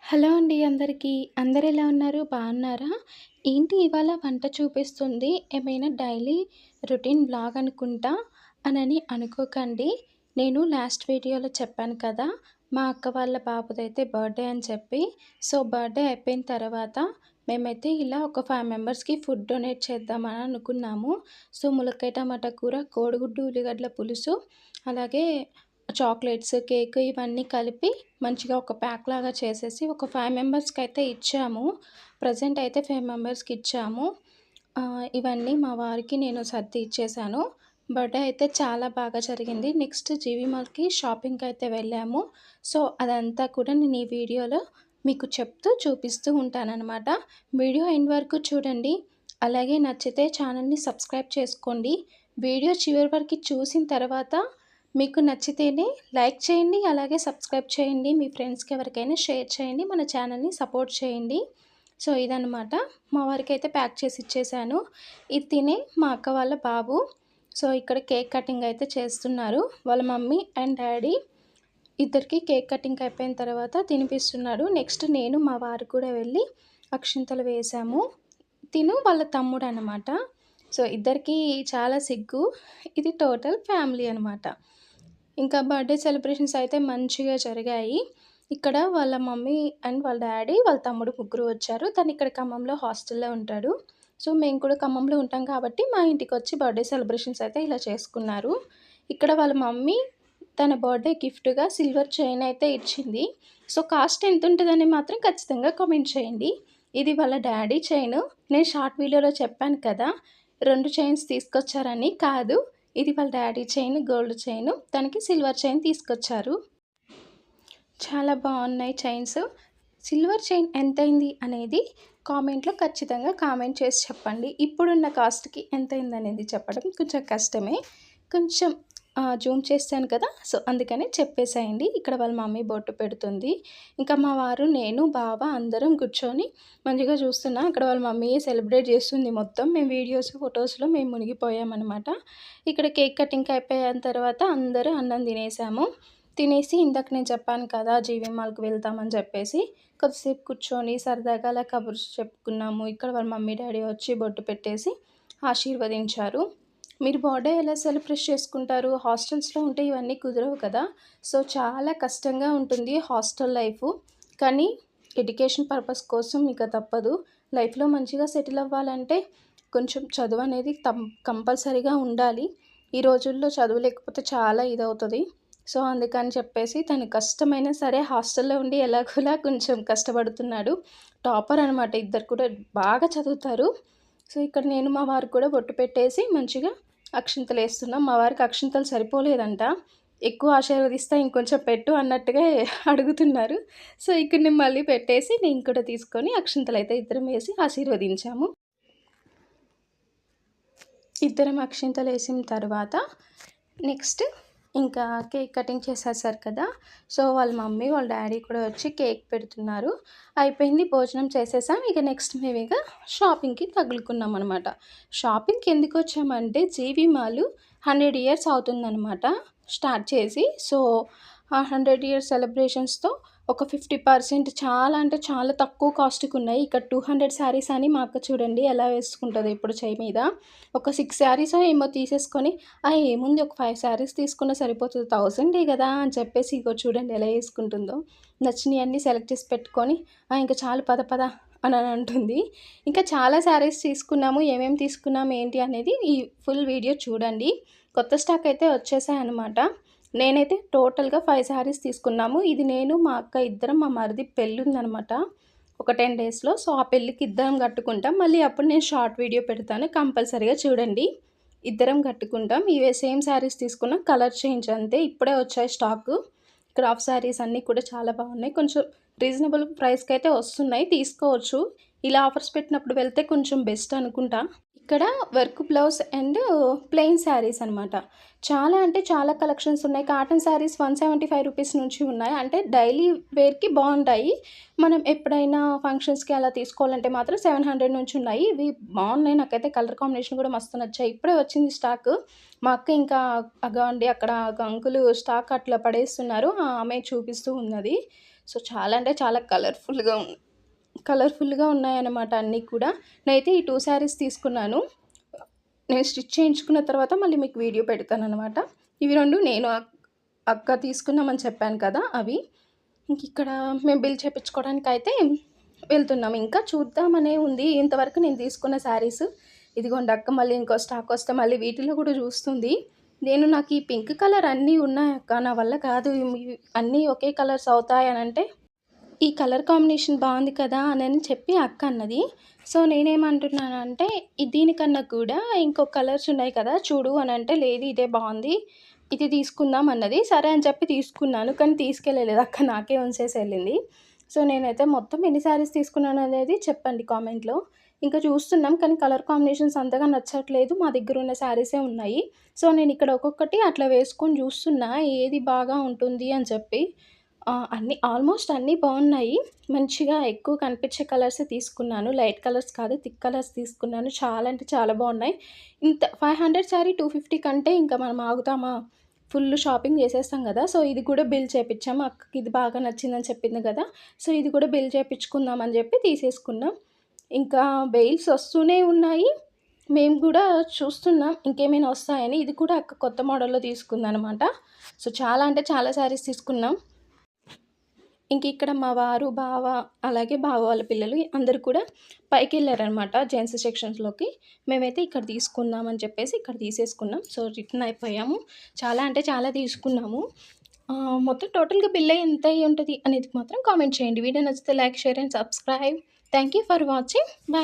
Hello అండి అందరికీ. అందరెలా ఉన్నారు? బాగున్నారా? ఏంటి ఇవాళ వంట చూపిస్తుంది? ఏమైనా డైలీ రొటీన్ వ్లాగ్ అనుకుంటా అనని అనుకోకండి. నేను లాస్ట్ వీడియోలో చెప్పాను కదా! మా అక్క వాళ్ళ బాబుదైతే బర్త్‌డే అని చెప్పి. సో, బర్త్‌డే అయిపోయిన తర్వాత మేమైతే ఇలా ఒక 5 మెంబర్స్‌కి ఫుడ్ డొనేట్ చేద్దామని అనుకున్నాము. సో, ములక్కాయ టమాటా కూర, కోడిగుడ్డు, ఉల్లిగడ్డల పులుసు, అలాగే చాక్లెట్స్, కేక్ ఇవన్నీ కలిపి మంచిగా ఒక ప్యాక్ లాగా చేసేసి ఒక 5 మెంబర్స్‌కైతే ఇచ్చాము. ప్రెజెంట్ అయితే 5 మెంబర్స్‌కి ఇచ్చాము. ఇవన్నీ మా వారికి నేను సర్ది ఇచ్చేసాను. బర్త్‌డే అయితే చాలా బాగా జరిగింది. నెక్స్ట్ జీవీ మాల్‌కి షాపింగ్‌కైతే వెళ్ళాము. సో, అదంతా కూడా నేను ఈ వీడియోలో మీకు చెప్తూ, చూపిస్తూ ఉంటాననమాట. వీడియో ఎండ్ వరకు చూడండి. అలాగే నచ్చితే ఛానల్‌ని సబ్స్క్రైబ్ చేసుకోండి. వీడియో చివరి వరకు చూసిన తర్వాత మీకు నచ్చితేనే లైక్ చేయండి, అలాగే సబ్స్క్రైబ్ చేయండి. మీ ఫ్రెండ్స్‌కి ఎవరికైనా షేర్ చేయండి. మన ఛానల్‌ని సపోర్ట్ చేయండి. సో, ఇదనమాట. మా వారికైతే ప్యాక్ చేసి ఇచ్చేసాను. ఇది తినే మా అక్క వాళ్ళ బాబు. సో, ఇక్కడ కేక్ కటింగ్ అయితే చేస్తున్నారు. వాళ్ళ మమ్మీ అండ్ డ్యాడీ ఇద్దరికీ కేక్ కటింగ్ అయిపోయిన తర్వాత తినిపిస్తున్నాడు. నెక్స్ట్ నేను, మా వారు కూడా వెళ్ళి అక్షింతలు వేశాము. తిను వాళ్ళ తమ్ముడనమాట. సో, ఇద్దరికీ చాలా సిగ్గు. ఇది టోటల్ ఫ్యామిలీ అనమాట. ఇంకా బర్త్‌డే సెలబ్రేషన్స్ అయితే మంచిగా జరిగాయి. ఇక్కడ వాళ్ళ మమ్మీ అండ్ వాళ్ళ డ్యాడీ, వాళ్ళ తమ్ముడు ముగ్గురు వచ్చారు. తను ఇక్కడ ఖమ్మంలో హాస్టల్‌లో ఉంటాడు. సో, మేము కూడా ఖమ్మంలో ఉంటాం కాబట్టి మా ఇంటికొచ్చి బర్త్‌డే సెలబ్రేషన్స్ అయితే ఇలా చేసుకున్నారు. ఇక్కడ వాళ్ళ మమ్మీ తన బర్త్‌డే గిఫ్ట్‌గా సిల్వర్ చైన్ అయితే ఇచ్చింది. సో, కాస్ట్ ఎంతుంటదని మాత్రం ఖచ్చితంగా కామెంట్ చేయండి. ఇది వాళ్ళ డ్యాడీ చైను. నేను షార్ట్ వీడియోలో చెప్పాను కదా! 2 చైన్స్ తీసుకొచ్చారని. కాదు, ఇది వాళ్ళ డ్యాడీ చైన్, గోల్డ్ చైను. తనకి సిల్వర్ చైన్ తీసుకొచ్చారు. చాలా బాగున్నాయి చైన్స్. సిల్వర్ చైన్ ఎంతైంది అనేది కామెంట్‌లో ఖచ్చితంగా కామెంట్ చేసి చెప్పండి. ఇప్పుడున్న కాస్ట్‌కి ఎంతైందనేది చెప్పడం కొంచెం కష్టమే. కొంచెం జూమ్ చేశాను కదా! సో, అందుకని చెప్పేసేయండి. ఇక్కడ వాళ్ళ మమ్మీ బొట్టు పెడుతుంది. ఇంకా మా వారు, నేను, బావ అందరం కూర్చొని మంచిగా చూస్తున్నాం. అక్కడ వాళ్ళ మమ్మీ సెలబ్రేట్ చేస్తుంది మొత్తం. మేము వీడియోస్, ఫొటోస్‌లో మేము మునిగిపోయామనమాట. ఇక్కడ కేక్ కటింగ్ అయిపోయిన తర్వాత అందరూ అన్నం తినేసాము. తినేసి ఇందాక నేను చెప్పాను కదా! జీవీ మాల్‌కి వెళ్తామని చెప్పేసి, కొద్దిసేపు కూర్చొని సరదాగా అలా కబుర్స్ చెప్పుకున్నాము. ఇక్కడ వాళ్ళ మమ్మీ, డ్యాడీ వచ్చి బొట్టు పెట్టేసి ఆశీర్వదించారు. మీరు బర్త్‌డే ఎలా సెలబ్రేట్ చేసుకుంటారు? హాస్టల్స్‌లో ఉంటే ఇవన్నీ కుదరవు కదా! సో, చాలా కష్టంగా ఉంటుంది హాస్టల్ లైఫు. కానీ ఎడ్యుకేషన్ పర్పస్ కోసం ఇక తప్పదు. లైఫ్‌లో మంచిగా సెటిల్ అవ్వాలంటే కొంచెం చదువనేది కంపల్సరీగా ఉండాలి. ఈ రోజుల్లో చదువు లేకపోతే చాలా ఇదవుతది. సో, అందుకని చెప్పేసి తను కష్టమైనా సరే హాస్టల్‌లో ఉండి ఎలాగోలా కొంచెం కష్టపడుతున్నాడు. టాపర్ అనమాట. ఇద్దరు కూడా బాగా చదువుతారు. సో, ఇక్కడ నేను మా వారికి కూడా బొట్టు పెట్టేసి మంచిగా అక్షింతలేస్తున్నాం. మా వారికి అక్షింతలు సరిపోలేదంట. ఎక్కువ ఆశీర్వదిస్తా ఇంకొంచెం పెట్టు అన్నట్టుగా అడుగుతున్నారు. సో, ఇక్కడ నేను మళ్ళీ పెట్టేసి నేను కూడా తీసుకొని అక్షింతలైతే ఇద్దరం వేసి ఆశీర్వదించాము. ఇద్దరం అక్షింతలేసిన తర్వాత నెక్స్ట్ ఇంకా కేక్ కటింగ్ చేసేసారు కదా! సో, వాళ్ళ మమ్మీ, వాళ్ళ డ్యాడీ కూడా వచ్చి కేక్ పెడుతున్నారు. అయిపోయింది, భోజనం చేసేసాం. ఇక నెక్స్ట్ మేమిక షాపింగ్‌కి తగులుకున్నామనమాట. షాపింగ్‌కి ఎందుకొచ్చామంటే జీవీ మాల్ 100 ఇయర్స్ అవుతుందనమాట స్టార్ట్ చేసి. సో, ఆ 100 ఇయర్స్ సెలబ్రేషన్స్‌తో ఒక 50% చాలా అంటే చాలా తక్కువ కాస్ట్‌కున్నాయి. ఇక్కడ 200 శారీస్ అని మా అక్క చూడండి ఎలా వేసుకుంటదో ఇప్పుడు చెయ్యి మీద. ఒక 6 శారీసో ఏమో తీసేసుకొని, ఏముంది ఒక 5 శారీస్ తీసుకున్నా సరిపోతది. 1000 గదా! అని చెప్పేసి ఇగో చూడండి ఎలా యేసుకుంటుందో. నచ్చినయన్నీ సెలెక్ట్ చేసి పెట్టుకొని, ఇంక చాలు పద పద అని అంటుంది. ఇంకా చాలా శారీస్ తీసుకున్నాము. ఏమేమి తీసుకున్నాము ఏంటి అనేది ఈ ఫుల్ వీడియో చూడండి. కొత్త స్టాక్ అయితే వచ్చేసాయన్నమాట. నేనైతే టోటల్‌గా 5 శారీస్ తీసుకున్నాము. ఇది నేను, మా అక్క ఇద్దరం, మా మరిది పెళ్ళుందనమాట ఒక 10 డేస్‌లో. సో, ఆ పెళ్ళికి ఇద్దరం కట్టుకుంటాం. మళ్ళీ అప్పుడు నేను షార్ట్ వీడియో పెడతాను. కంపల్సరీగా చూడండి. ఇద్దరం కట్టుకుంటాం. ఇవే సేమ్ శారీస్ తీసుకున్నాం. కలర్ చేంజ్ అంతే. ఇప్పుడే వచ్చాయి స్టాకు. క్రాఫ్ శారీస్ అన్నీ కూడా చాలా బాగున్నాయి. కొంచెం రీజనబుల్ ప్రైస్‌కైతే వస్తున్నాయి. తీసుకోవచ్చు. ఇలా ఆఫర్స్ పెట్టినప్పుడు వెళ్తే కొంచెం బెస్ట్ అనుకుంటా. ఇక్కడ work blouse and plain saris అనమాట. చాలా అంటే చాలా కలెక్షన్స్ ఉన్నాయి. కాటన్ శారీస్ 175 రూపీస్ నుంచి ఉన్నాయి. అంటే డైలీ వేర్‌కి బావుంటాయి. మనం ఎప్పుడైనా ఫంక్షన్స్‌కి అలా తీసుకోవాలంటే మాత్రం 700 నుంచి ఉన్నాయి. ఇవి బావున్నాయి. నాకైతే కలర్ కాంబినేషన్ కూడా మస్తు నచ్చాయి. ఇప్పుడే వచ్చింది స్టాకు. మా అక్క ఇంకా అగోండి అక్కడ ఒక అంకులు స్టాక్ అట్లా పడేస్తున్నారు. ఆమె చూపిస్తూ ఉన్నది. సో చాలా అంటే చాలా కలర్ఫుల్గా ఉన్నాయన్నమాట అన్నీ కూడా. నేనైతే ఈ 2 శారీస్ తీసుకున్నాను. నేను స్టిచ్ చేయించుకున్న తర్వాత మళ్ళీ మీకు వీడియో పెడతానన్నమాట. ఇవి 2 నేను అక్క తీసుకున్నామని చెప్పాను కదా అవి. ఇక్కడ మేము బిల్ చేపించుకోవడానికైతే వెళ్తున్నాం. ఇంకా చూద్దామనే ఉంది. ఇంతవరకు నేను తీసుకున్న శారీస్ ఇదిగోండి. అక్క మళ్ళీ ఇంకో స్టాక్ వస్తే మళ్ళీ వీటిలో కూడా చూస్తుంది. నాకు ఈ పింక్ కలర్ అన్నీ ఉన్నాయి అక్క, నా వల్ల కాదు అన్నీ ఒకే కలర్స్ అవుతాయనంటే, ఈ కలర్ కాంబినేషన్ బాగుంది కదా అని చెప్పి అక్క అన్నది. సో నేనేమంటున్నానంటే దీనికన్నా కూడా ఇంకో కలర్స్ ఉన్నాయి కదా చూడు అని అంటే, లేదు ఇదే బాగుంది, ఇది తీసుకుందాం అన్నది. సరే అని చెప్పి తీసుకున్నాను. కానీ తీసుకెళ్ళలేదు అక్క, నాకే ఉంచేసి వెళ్ళింది. సో నేనైతే మొత్తం ఎన్ని శారీస్ తీసుకున్నాను అనేది చెప్పండి కామెంట్లో. ఇంకా చూస్తున్నాం కానీ కలర్ కాంబినేషన్స్ అంతగా నచ్చట్లేదు. మా దగ్గర ఉన్న శారీసే ఉన్నాయి. సో నేను ఇక్కడ ఒక్కొక్కటి అట్లా వేసుకొని చూస్తున్నా ఏది బాగా ఉంటుంది అని చెప్పి. అన్నీ ఆల్మోస్ట్ అన్నీ బాగున్నాయి. మంచిగా ఎక్కువ కనిపించే కలర్సే తీసుకున్నాను. లైట్ కలర్స్ కాదు, థిక్ కలర్స్ తీసుకున్నాను. చాలా అంటే చాలా బాగున్నాయి. ఇంత 500 శారీ 250 కంటే ఇంకా మనం ఆగుతామా? ఫుల్ షాపింగ్ చేసేస్తాం కదా. సో ఇది కూడా బిల్ చేపించాము. అక్కకి ఇది బాగా నచ్చిందని చెప్పింది కదా. సో ఇది కూడా బిల్ చేపించుకుందాం అని చెప్పి తీసేసుకున్నాం. ఇంకా బెయిల్స్ వస్తూనే ఉన్నాయి. మేము కూడా చూస్తున్నాం ఇంకేమైనా వస్తాయని. ఇది కూడా అక్క కొత్త మోడల్లో తీసుకుందనమాట. సో చాలా అంటే చాలా శారీస్ తీసుకున్నాం. ఇక్కడ మా వారు, బావ, అలాగే బావ వాళ్ళ పిల్లలు అందరూ కూడా పైకి వెళ్ళారనమాట జెంట్స్ సెక్షన్స్లోకి. మేమైతే ఇక్కడ తీసుకుందామని చెప్పేసి ఇక్కడ తీసేసుకున్నాం. సో రిటర్న్ అయిపోయాము. చాలా అంటే చాలా తీసుకున్నాము. మొత్తం టోటల్గా బిల్ ఎంత అయ్యి ఉంటుంది అనేది మాత్రం కామెంట్ చేయండి. వీడియో నచ్చితే like, share and subscribe. Thank you for watching. Bye.